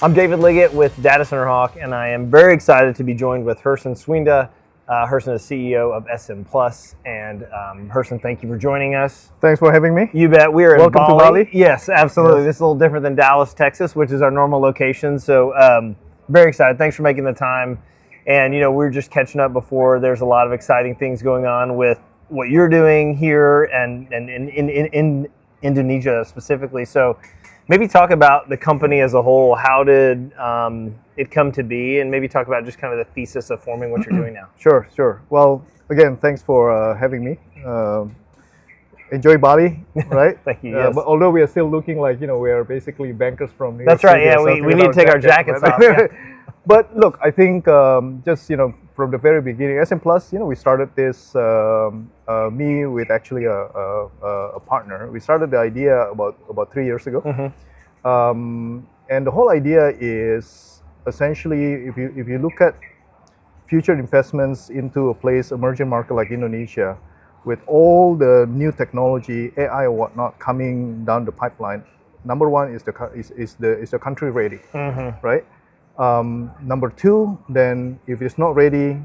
I'm David Liggitt with datacenterHawk, and I am very excited to be joined with Herson Suindah. Herson is CEO of SM Plus, and Herson, thank you for joining us. Thanks for having me. You bet. We are Welcome in to Bali. Yes, absolutely. Yes. This is a little different than Dallas, Texas, which is our normal location. So very excited. Thanks for making the time. And we were just catching up before. There's a lot of exciting things going on with what you're doing here and in Indonesia specifically. So maybe talk about the company as a whole. How did it come to be? And maybe talk about just kind of the thesis of forming what you're doing now. Sure. Well, again, thanks for having me. Enjoy Bali, right? Thank you. Yes. But although we are still looking like, we are basically bankers from New York That's right. City, Yeah, so we need to take our jackets off. Yeah. But look, I think just, from the very beginning, SM Plus, we started this, me with actually a partner. We started the idea about 3 years ago. Mm-hmm. And the whole idea is essentially, if you look at future investments into a emerging market like Indonesia, with all the new technology, AI or whatnot coming down the pipeline, number one is the country ready, right? Number two, then if it's not ready,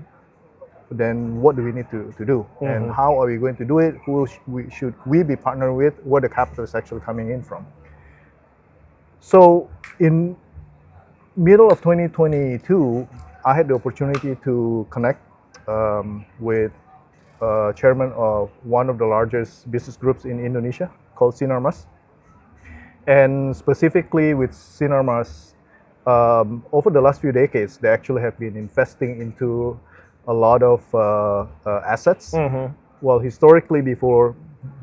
then what do we need to do? And how are we going to do it? Who should we be partnering with? Where the capital is actually coming in from? So in middle of 2022, I had the opportunity to connect with chairman of one of the largest business groups in Indonesia called Sinarmas. And specifically with Sinarmas, over the last few decades, they actually have been investing into a lot of assets. Well, historically, before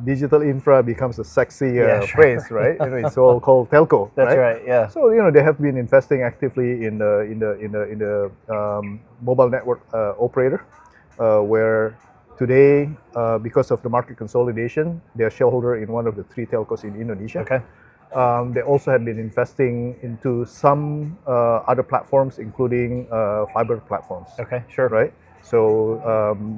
digital infra becomes a sexy phrase, right? It's all called telco. That's right. Yeah. So they have been investing actively in the mobile network operator, where today, because of the market consolidation, they are shareholder in one of the 3 telcos in Indonesia. Okay. They also have been investing into some other platforms, including fiber platforms. Okay, sure. Right. So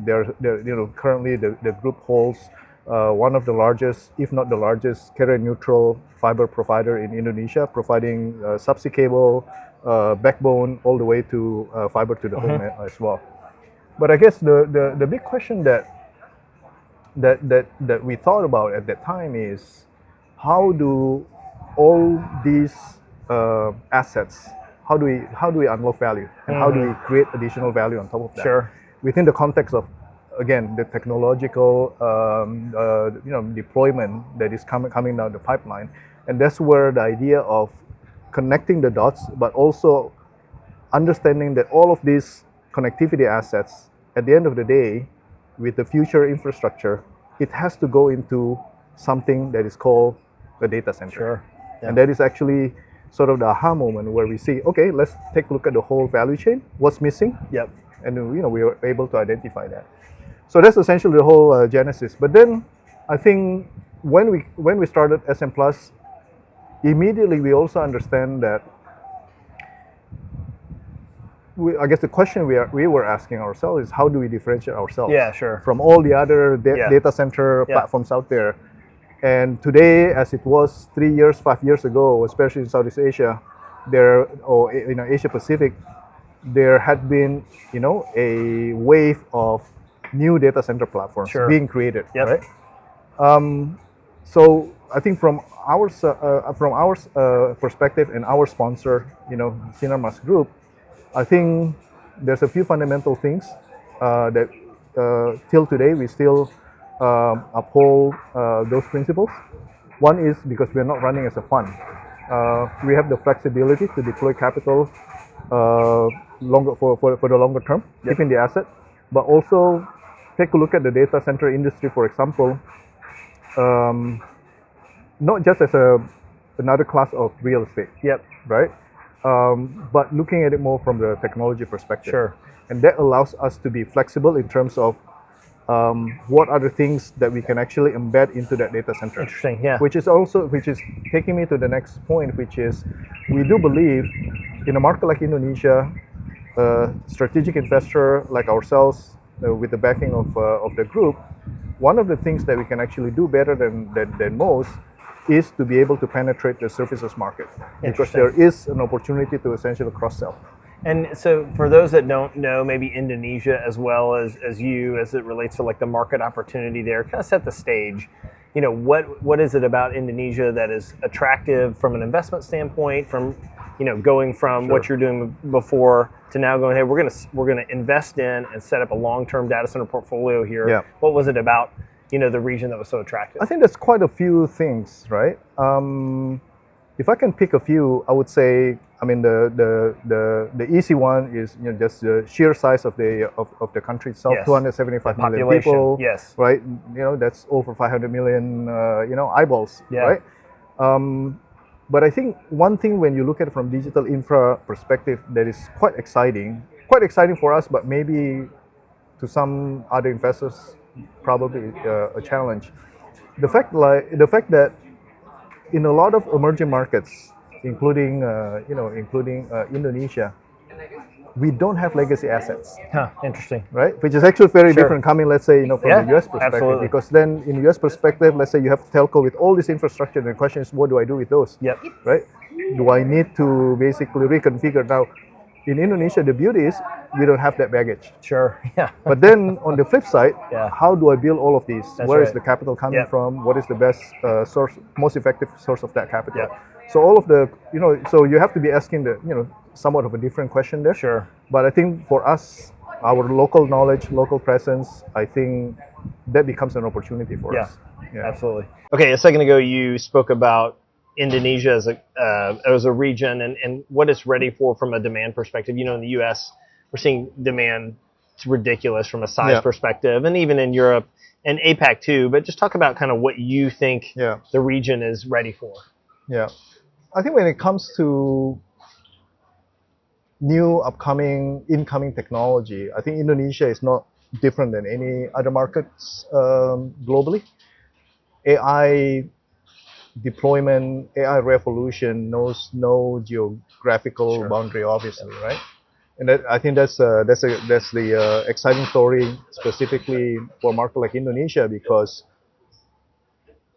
they're currently the group holds one of the largest, if not the largest, carrier-neutral fiber provider in Indonesia, providing subsea cable, backbone, all the way to fiber to the home as well. But I guess the big question that we thought about at that time is, how do all these assets, how do we unlock value, and how do we create additional value on top of that? Sure. Within the context of, again, the technological deployment that is coming down the pipeline. And that's where the idea of connecting the dots, but also understanding that all of these connectivity assets, at the end of the day, with the future infrastructure, it has to go into something that is called a data center. Sure. Yeah. And that is actually sort of the aha moment where we see, okay, let's take a look at the whole value chain, what's missing. Yep. And we were able to identify that. So that's essentially the whole genesis. But then I think when we started SM Plus, immediately we also understand that I guess the question we were asking ourselves is, how do we differentiate ourselves from all the other data center platforms out there? And today, as it was 3 years, 5 years ago, especially in Southeast Asia, Asia Pacific, there had been a wave of new data center platforms being created, right? So I think from our perspective and our sponsor, Sinarmas Group, I think there's a few fundamental things that till today we still uphold those principles. One is because we're not running as a fund. We have the flexibility to deploy capital for the longer term, keeping the asset, but also take a look at the data center industry, for example, not just as another class of real estate, right? But looking at it more from the technology perspective. Sure. And that allows us to be flexible in terms of what are the things that we can actually embed into that data center. Interesting, yeah. Which is taking me to the next point, which is, we do believe in a market like Indonesia, a strategic investor like ourselves, with the backing of the group, one of the things that we can actually do better than most is to be able to penetrate the services market, because there is an opportunity to essentially cross-sell. And so for those that don't know, maybe Indonesia as well as you, as it relates to like the market opportunity there, kind of set the stage. You know, what is it about Indonesia that is attractive from an investment standpoint, from, you know, going from what you're doing before to now going, hey, we're gonna invest in and set up a long-term data center portfolio here. Yeah. What was it about, you know, the region that was so attractive? I think there's quite a few things, right? If I can pick a few, I would say, I mean, the easy one is, you know, just the sheer size of the country itself. Yes. 275 million Population, people. yes. Right. You know, that's over 500 million, you know, eyeballs. Yeah. Right. But I think one thing when you look at it from digital infra perspective that is quite exciting for us, but maybe to some other investors probably a challenge. The fact that in a lot of emerging markets, including Indonesia, we don't have legacy assets. Huh, interesting. Right, which is actually very different coming, let's say, you know, from the US perspective. Absolutely. Because then in the US perspective, let's say you have telco with all this infrastructure, and the question is, what do I do with those? Yep. Right? Do I need to basically reconfigure? Now, in Indonesia, the beauty is we don't have that baggage. Sure. Yeah. But then on the flip side, how do I build all of these? Where is the capital coming from? What is the best source, most effective source of that capital? So all of the, you know, so you have to be asking the, you know, somewhat of a different question there. Sure. But I think for us, our local knowledge, local presence, I think that becomes an opportunity for us. Yeah, absolutely. Okay, a second ago you spoke about Indonesia as a region and what it's ready for from a demand perspective. You know, in the U.S., we're seeing demand ridiculous from a size perspective, and even in Europe and APAC too. But just talk about kind of what you think the region is ready for. Yeah, I think when it comes to new incoming technology, I think Indonesia is not different than any other markets globally. AI deployment, AI revolution knows no geographical boundary, obviously, right? And I think that's the exciting story specifically for a market like Indonesia, because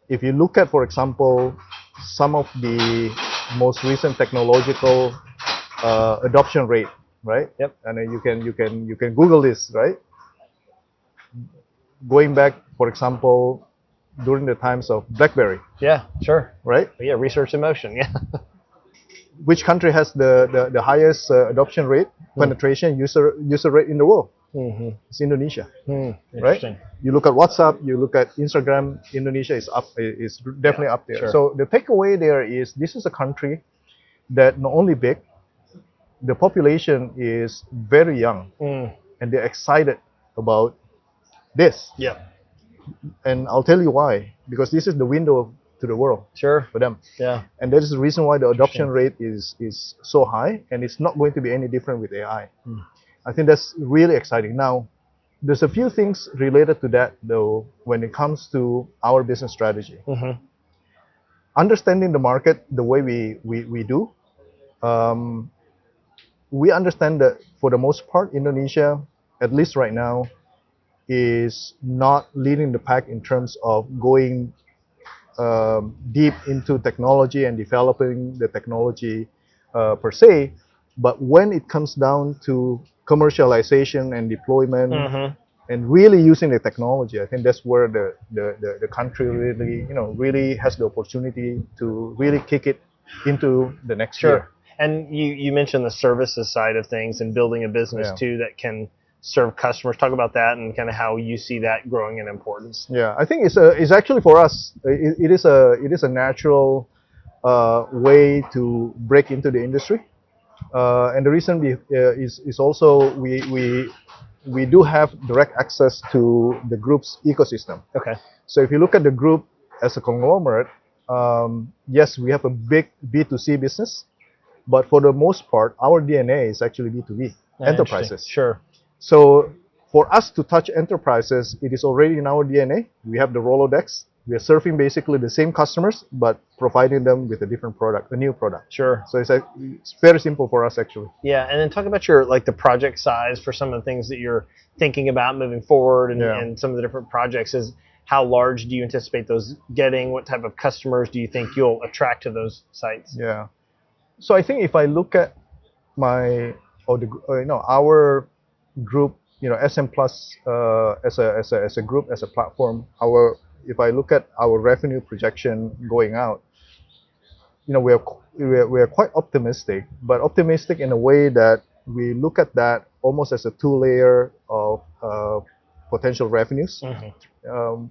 if you look at, for example, some of the most recent technological adoption rate, right? Yep. And you can Google this, right? Going back, for example, during the times of BlackBerry. Yeah, sure. Right? Yeah, research in motion. Yeah. Which country has the highest adoption rate, penetration, user rate in the world? It's Indonesia. Right? You look at WhatsApp, you look at Instagram, Indonesia is definitely up there. Sure. So the takeaway there is this is a country that not only big, the population is very young, and they're excited about this. Yeah. And I'll tell you why. Because this is the window to the world. Sure. For them. Yeah. And that is the reason why the adoption rate is so high, and it's not going to be any different with AI. I think that's really exciting. Now, there's a few things related to that, though, when it comes to our business strategy. Understanding the market the way we do, we understand that for the most part, Indonesia, at least right now, is not leading the pack in terms of going deep into technology and developing the technology per se. But when it comes down to commercialization and deployment and really using the technology, I think that's where the country really has the opportunity to really kick it into the next year. And you mentioned the services side of things and building a business too that can serve customers. Talk about that and kind of how you see that growing in importance. Yeah, I think it's actually for us. It is a natural way to break into the industry, and the reason is also we do have direct access to the group's ecosystem. Okay. So if you look at the group as a conglomerate, yes, we have a big B2C business, but for the most part, our DNA is actually B2B, enterprises. Sure. So for us to touch enterprises, it is already in our DNA. We have the Rolodex. We are serving basically the same customers, but providing them with a different product, a new product. Sure. So it's very simple for us, actually. Yeah, and then talk about your the project size for some of the things that you're thinking about moving forward, and some of the different projects. how large do you anticipate those getting? What type of customers do you think you'll attract to those sites? Yeah. So I think if I look at our group, SM Plus as a group, as a platform, if I look at our revenue projection going out, we are quite optimistic, but optimistic in a way that we look at that almost as a two-layer of potential revenues.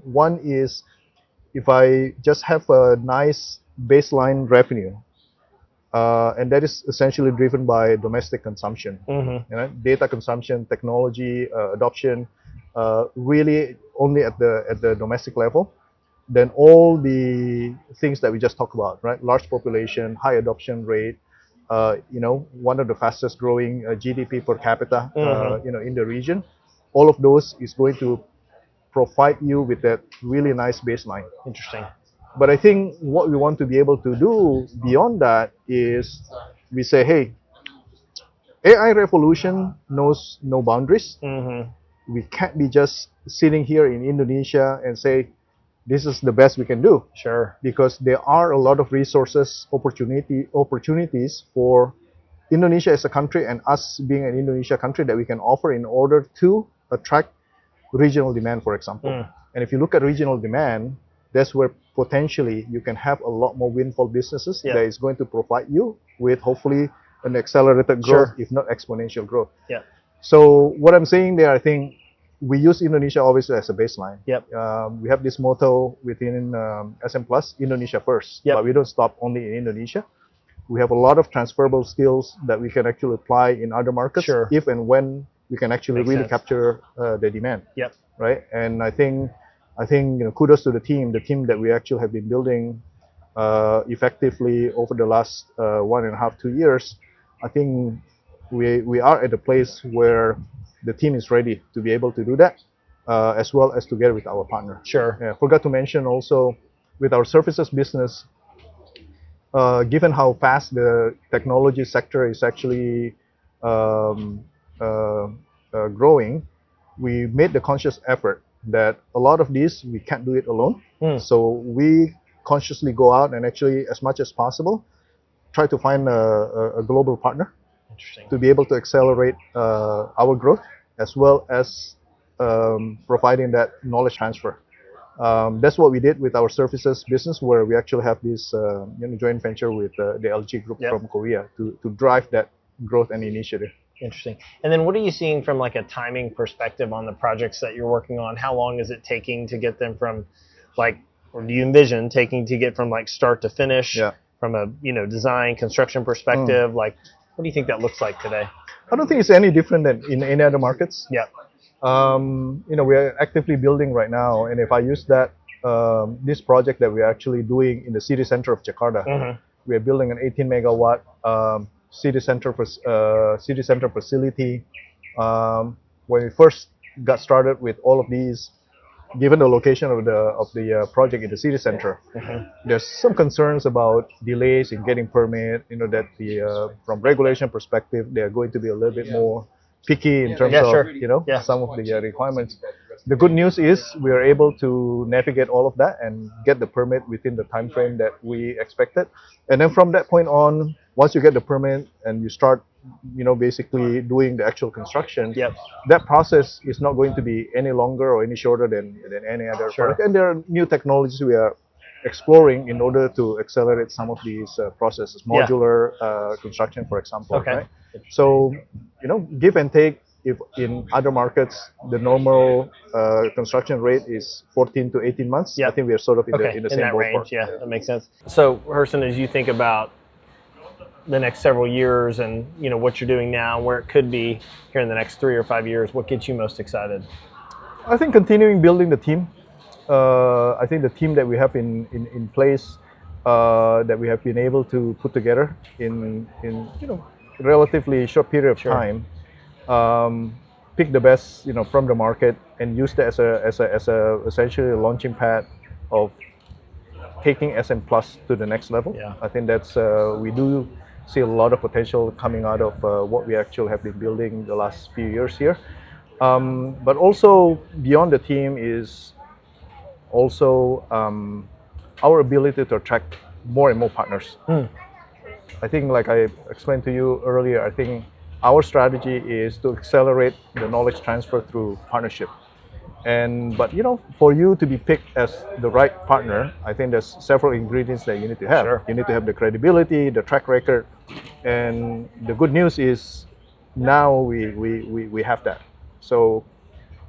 One is if I just have a nice baseline revenue, and that is essentially driven by domestic consumption, data consumption, technology adoption, really only at the domestic level. Then all the things that we just talked about, right? Large population, high adoption rate, one of the fastest growing GDP per capita, in the region. All of those is going to provide you with that really nice baseline. Interesting. But I think what we want to be able to do beyond that is we say, hey, AI revolution knows no boundaries. We can't be just sitting here in Indonesia and say, this is the best we can do. Sure. Because there are a lot of resources, opportunities for Indonesia as a country and us being an Indonesia country that we can offer in order to attract regional demand, for example. And if you look at regional demand, that's where potentially you can have a lot more windfall businesses that is going to provide you with hopefully an accelerated growth, if not exponential growth. So what I'm saying there, I think we use Indonesia obviously as a baseline. We have this motto within SM Plus, Indonesia first, but we don't stop only in Indonesia. We have a lot of transferable skills that we can actually apply in other markets if and when we can actually really capture the demand. Right? And I think kudos to the team that we actually have been building effectively over the last 1.5, 2 years. I think we are at a place where the team is ready to be able to do that, as well as together with our partner. Forgot to mention also with our services business, given how fast the technology sector is actually growing, we made the conscious effort that a lot of these we can't do it alone. So we consciously go out and actually, as much as possible, try to find a global partner to be able to accelerate our growth, as well as providing that knowledge transfer. That's what we did with our services business, where we actually have this joint venture with the LG Group from Korea to drive that growth and initiative. Interesting. And then what are you seeing from like a timing perspective on the projects that you're working on? How long is it taking to get them from or do you envision taking to get from like start to finish from a design construction perspective? Like, what do you think that looks like today? I don't think it's any different than in any other markets. We are actively building right now, and if I use that this project that we're actually doing in the city center of Jakarta, we are building an 18 megawatt city center facility. When we first got started with all of these, given the location of the project in the city center, there's some concerns about delays in getting permit. That from regulation perspective, they are going to be a little bit more picky in terms of some of the requirements. The good news is we are able to navigate all of that and get the permit within the time frame that we expected. And then from that point on, once you get the permit and you start basically doing the actual construction, that process is not going to be any longer or any shorter than any other product. And there are new technologies we are exploring in order to accelerate some of these processes, modular construction, for example. Right? So, give and take. If in other markets the normal construction rate is 14 to 18 months, I think we are sort of in the same that ballpark. range. That makes sense. So, Herson, as you think about the next several years and what you're doing now, where it could be here in the next 3 or 5 years, what gets you most excited? I think continuing building the team. I think the team that we have in place, that we have been able to put together in relatively short period of time, pick the best from the market and use that as a essentially a launching pad of taking SM Plus to the next level. I think that's we do see a lot of potential coming out of what we actually have been building the last few years here. But also beyond the team is also our ability to attract more and more partners. I think, like I explained to you earlier, I think our strategy is to accelerate the knowledge transfer through partnership. But for you to be picked as the right partner, I think there's several ingredients that you need to have. Sure. You need to have the credibility, the track record, and the good news is now we have that. So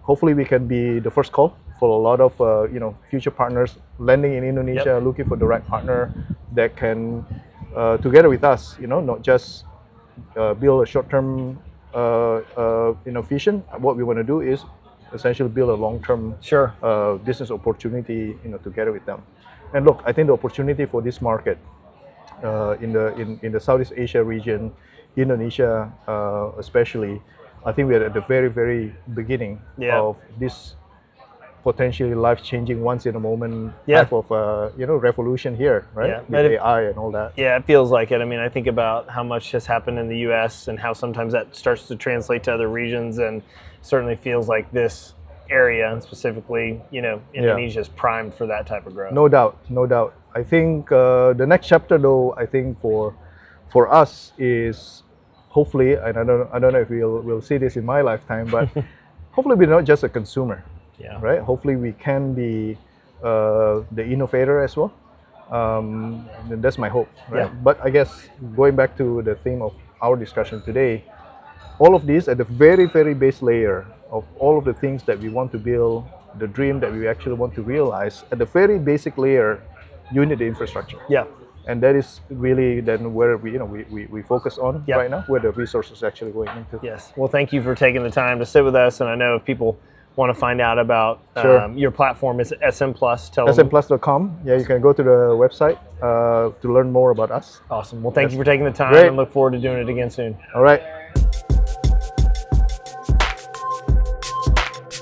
hopefully we can be the first call for a lot of future partners landing in Indonesia, looking for the right partner that can together with us, not just build a short-term vision. What we want to do is essentially build a long-term business opportunity, together with them. And look, I think the opportunity for this market in the Southeast Asia region, Indonesia especially, I think we're at the very, very beginning of this potentially life-changing, once-in-a-moment type of revolution here, right? With AI and all that. Yeah, it feels like it. I mean, I think about how much has happened in the U.S. and how sometimes that starts to translate to other regions, and certainly feels like this area, and specifically, Indonesia is primed for that type of growth. No doubt, no doubt. I think the next chapter, though, I think for us is hopefully, and I don't know if we'll see this in my lifetime, but hopefully we're not just a consumer. Right. Hopefully we can be the innovator as well. And that's my hope. Right? But I guess going back to the theme of our discussion today, all of these at the very, very base layer of all of the things that we want to build, the dream that we actually want to realize, at the very basic layer, you need the infrastructure. And that is really then where we focus on right now, where the resources are actually going into. Yes. Well, thank you for taking the time to sit with us. And I know if people want to find out about your platform, is SM Plus. smplus.com. Yeah, you can go to the website to learn more about us. Awesome. Well, thank you for taking the time, and look forward to doing it again soon. All right.